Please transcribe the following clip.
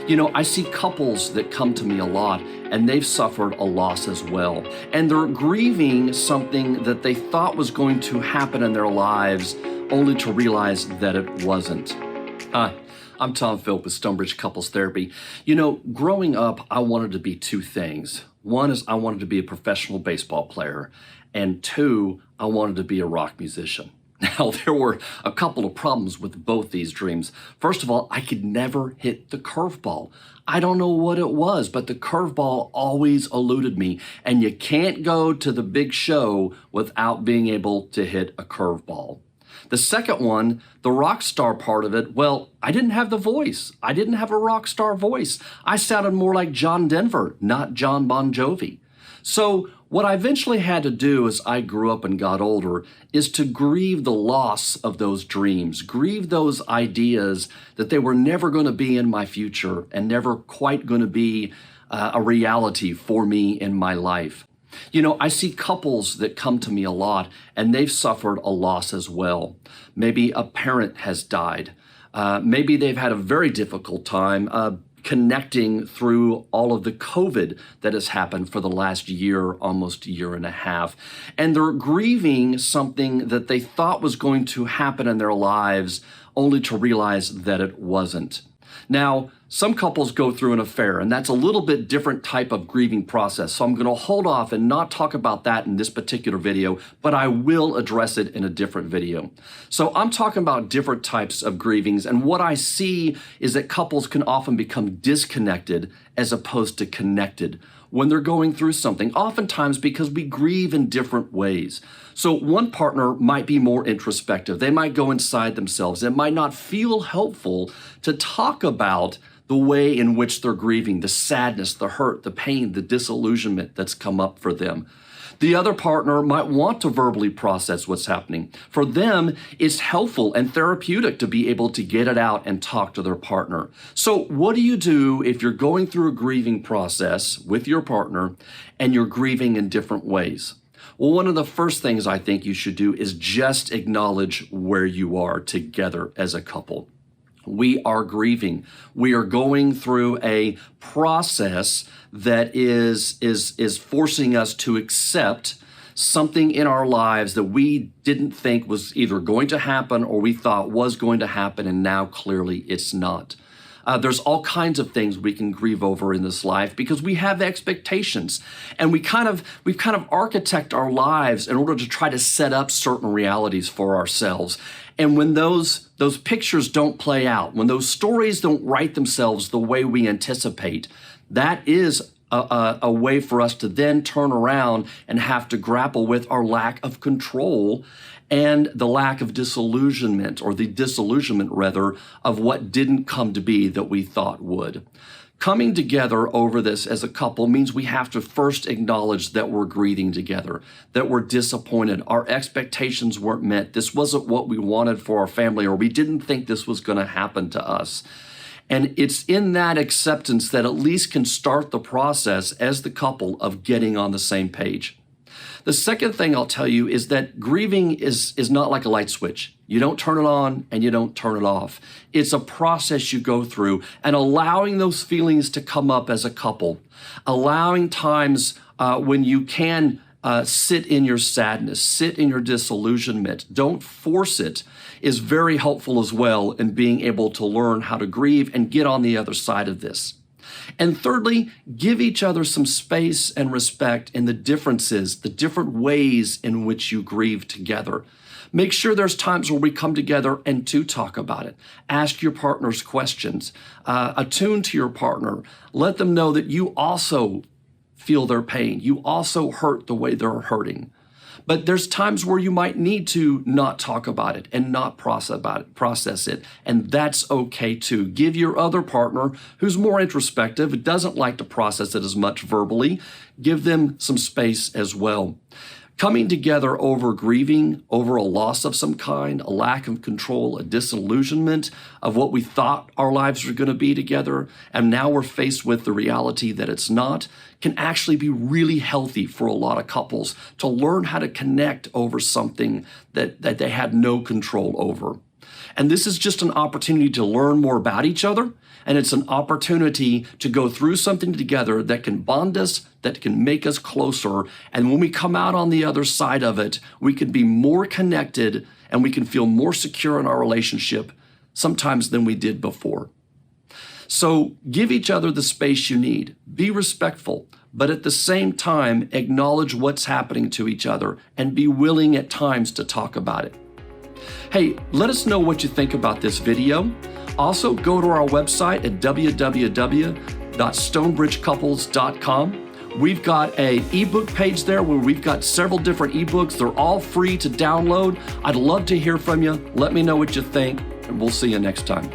I see couples that come to me a lot and they've suffered a loss as well. And they're grieving something that they thought was going to happen in their lives only to realize that it wasn't. Hi, I'm Tom Philp with Stonebridge Couples Therapy. Growing up, I wanted to be two things. One is I wanted to be a professional baseball player, and two, I wanted to be a rock musician. Now, there were a couple of problems with both these dreams. First of all, I could never hit the curveball. I don't know what it was, but the curveball always eluded me. And you can't go to the big show without being able to hit a curveball. The second one, the rock star part of it, well, I didn't have the voice. I didn't have a rock star voice. I sounded more like John Denver, not John Bon Jovi. So what I eventually had to do as I grew up and got older is to grieve the loss of those dreams, grieve those ideas that they were never going to be in my future and never quite going to be a reality for me in my life. I see couples that come to me a lot and they've suffered a loss as well. Maybe a parent has died. Maybe they've had a very difficult time connecting through all of the COVID that has happened for the last year, almost a year and a half. And they're grieving something that they thought was going to happen in their lives only to realize that it wasn't. Now, some couples go through an affair, and that's a little bit different type of grieving process. So I'm going to hold off and not talk about that in this particular video, but I will address it in a different video. So I'm talking about different types of grievings, and what I see is that couples can often become disconnected as opposed to connected when they're going through something, oftentimes because we grieve in different ways. So one partner might be more introspective. They might go inside themselves. It might not feel helpful to talk about the way in which they're grieving, the sadness, the hurt, the pain, the disillusionment that's come up for them. The other partner might want to verbally process what's happening. For them, it's helpful and therapeutic to be able to get it out and talk to their partner. So what do you do if you're going through a grieving process with your partner and you're grieving in different ways? Well, one of the first things I think you should do is just acknowledge where you are together as a couple. We are grieving. We are going through a process that is forcing us to accept something in our lives that we didn't think was either going to happen or we thought was going to happen, and now clearly it's not. There's all kinds of things we can grieve over in this life because we have expectations, and we've kind of architect our lives in order to try to set up certain realities for ourselves. And when those pictures don't play out, when those stories don't write themselves the way we anticipate, that is a way for us to then turn around and have to grapple with our lack of control and the lack of disillusionment, or the disillusionment rather, of what didn't come to be that we thought would. Coming together over this as a couple means we have to first acknowledge that we're grieving together, that we're disappointed, our expectations weren't met, this wasn't what we wanted for our family, or we didn't think this was going to happen to us. And it's in that acceptance that at least can start the process as the couple of getting on the same page. The second thing I'll tell you is that grieving is not like a light switch. You don't turn it on and you don't turn it off. It's a process you go through, and allowing those feelings to come up as a couple, allowing times when you can sit in your sadness, sit in your disillusionment, don't force it, is very helpful as well in being able to learn how to grieve and get on the other side of this. And thirdly, give each other some space and respect in the differences, the different ways in which you grieve together. Make sure there's times where we come together and to talk about it. Ask your partners questions. Attune to your partner. Let them know that you also feel their pain. You also hurt the way they're hurting. But there's times where you might need to not talk about it and not process it, and that's okay too. Give your other partner, who's more introspective, doesn't like to process it as much verbally, give them some space as well. Coming together over grieving, over a loss of some kind, a lack of control, a disillusionment of what we thought our lives were going to be together, and now we're faced with the reality that it's not, can actually be really healthy for a lot of couples to learn how to connect over something that they had no control over. And this is just an opportunity to learn more about each other. And it's an opportunity to go through something together that can bond us, that can make us closer. And when we come out on the other side of it, we can be more connected and we can feel more secure in our relationship sometimes than we did before. So give each other the space you need. Be respectful, but at the same time, acknowledge what's happening to each other and be willing at times to talk about it. Hey, let us know what you think about this video. Also, go to our website at www.stonebridgecouples.com. We've got an ebook page there where we've got several different ebooks. They're all free to download. I'd love to hear from you. Let me know what you think, and we'll see you next time.